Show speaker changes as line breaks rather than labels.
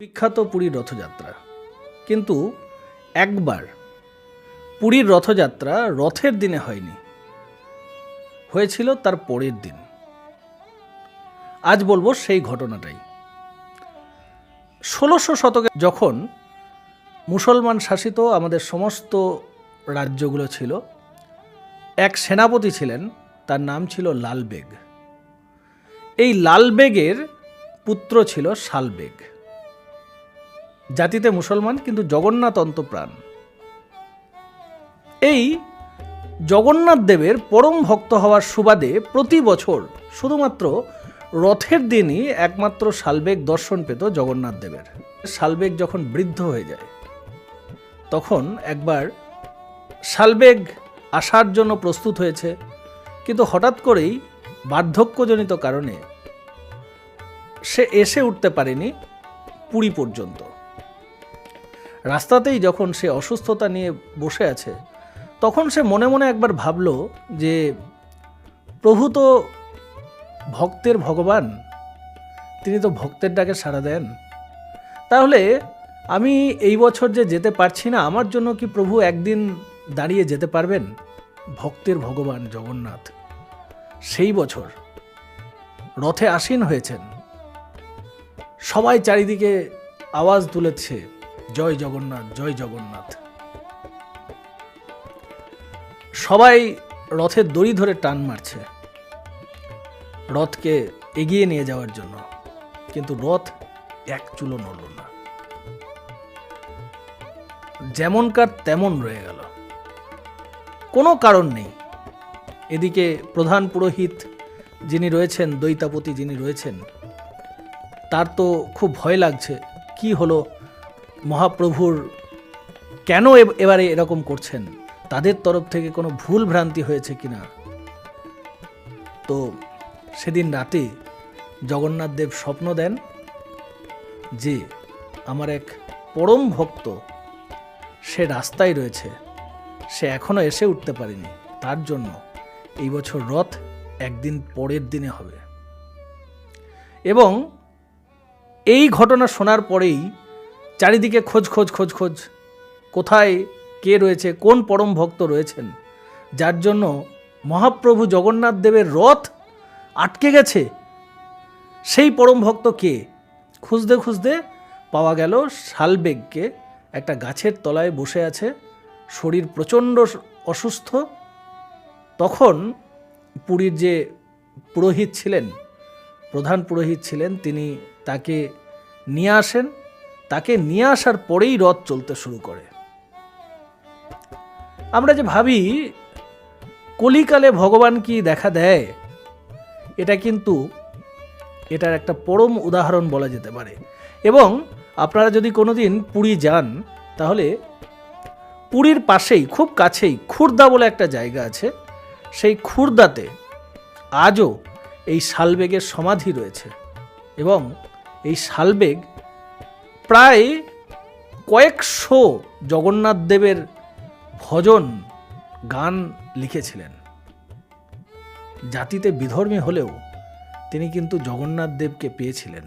বিখ্যাত পুরীর রথযাত্রা, কিন্তু একবার পুরীর রথযাত্রা রথের দিনে হয়নি, হয়েছিল তার পরের দিন। আজ বলবো সেই ঘটনাটাই। ১৬০০ শতকে যখন মুসলমান শাসিত আমাদের সমস্ত রাজ্যগুলো ছিল, এক সেনাপতি ছিলেন, তার নাম ছিল লালবেগ। এই লালবেগের পুত্র ছিল শালবেগ। জাতিতে মুসলমান, কিন্তু জগন্নাথ অন্তপ্রাণ। এই জগন্নাথ দেবের পরম ভক্ত হওয়ার সুবাদে প্রতি বছর শুধুমাত্র রথের দিনই একমাত্র শালবেগ দর্শন পেত জগন্নাথ দেবের। শালবেগ যখন বৃদ্ধ হয়ে যায়, তখন একবার শালবেগ আসার জন্য প্রস্তুত হয়েছে, কিন্তু হঠাৎ করেই বার্ধক্যজনিত কারণে সে এসে উঠতে পারেনি পুরী পর্যন্ত। রাস্তাতেই যখন সে অসুস্থতা নিয়ে বসে আছে, তখন সে মনে মনে একবার ভাবল যে প্রভু তো ভক্তের ভগবান, তিনি তো ভক্তের ডাকে সাড়া দেন, তাহলে আমি এই বছর যে যেতে পারছি না, আমার জন্য কি প্রভু একদিন দাঁড়িয়ে যেতে পারবেন? ভক্তের ভগবান জগন্নাথ সেই বছর রথে আসীন হয়েছেন। সবাই চারিদিকে আওয়াজ তুলেছে, জয় জগন্নাথ, জয় জগন্নাথ। সবাই রথের দড়ি ধরে টান মারছে রথকে এগিয়ে নিয়ে যাওয়ার জন্য, কিন্তু রথ এক চুলো নড়ল না, যেমনকার তেমন রয়ে গেল, কোনো কারণ নেই। এদিকে প্রধান পুরোহিত যিনি রয়েছেন, দৈতাপতি যিনি রয়েছেন, তার তো খুব ভয় লাগছে, কি হলো মহাপ্রভুর, কেন এবারে এরকম করছেন, তাদের তরফ থেকে কোনো ভুল ভ্রান্তি হয়েছে কিনা। তো সেদিন রাতে জগন্নাথ দেব স্বপ্ন দেন যে আমার এক পরম ভক্ত সে রাস্তায় রয়েছে, সে এখনো এসে উঠতে পারেনি, তার জন্য এই বছর রথ একদিন পরের দিনে হবে। এবং এই ঘটনা শোনার পরেই চারিদিকে খোঁজ কোথায় কে রয়েছে, কোন পরম ভক্ত রয়েছেন যার জন্য মহাপ্রভু জগন্নাথ দেবের রথ আটকে গেছে, সেই পরম ভক্ত কে। খুঁজতে খুঁজতে পাওয়া গেল শালবেগকে একটা গাছের তলায় বসে আছে, শরীর প্রচণ্ড অসুস্থ। তখন পুরীর যে পুরোহিত ছিলেন, প্রধান পুরোহিত ছিলেন, তিনি তাকে নিয়ে আসেন। তাকে নিয়ে আসার পরেই রথ চলতে শুরু করে। আমরা যে ভাবি কলিকালে ভগবান কি দেখা দেয়, এটা কিন্তু এটার একটা পরম উদাহরণ বলা যেতে পারে। এবং আপনারা যদি কোনোদিন পুরী যান, তাহলে পুরীর পাশেই খুব কাছেই খুর্দা বলে একটা জায়গা আছে, সেই খুর্দাতে আজও এই শালবেগের সমাধি রয়েছে। এবং এই শালবেগ প্রায় কয়েকশো জগন্নাথ দেবের ভজন গান লিখেছিলেন। জাতিতে বিধর্মী হলেও তিনি কিন্তু জগন্নাথ দেবকে পেয়েছিলেন।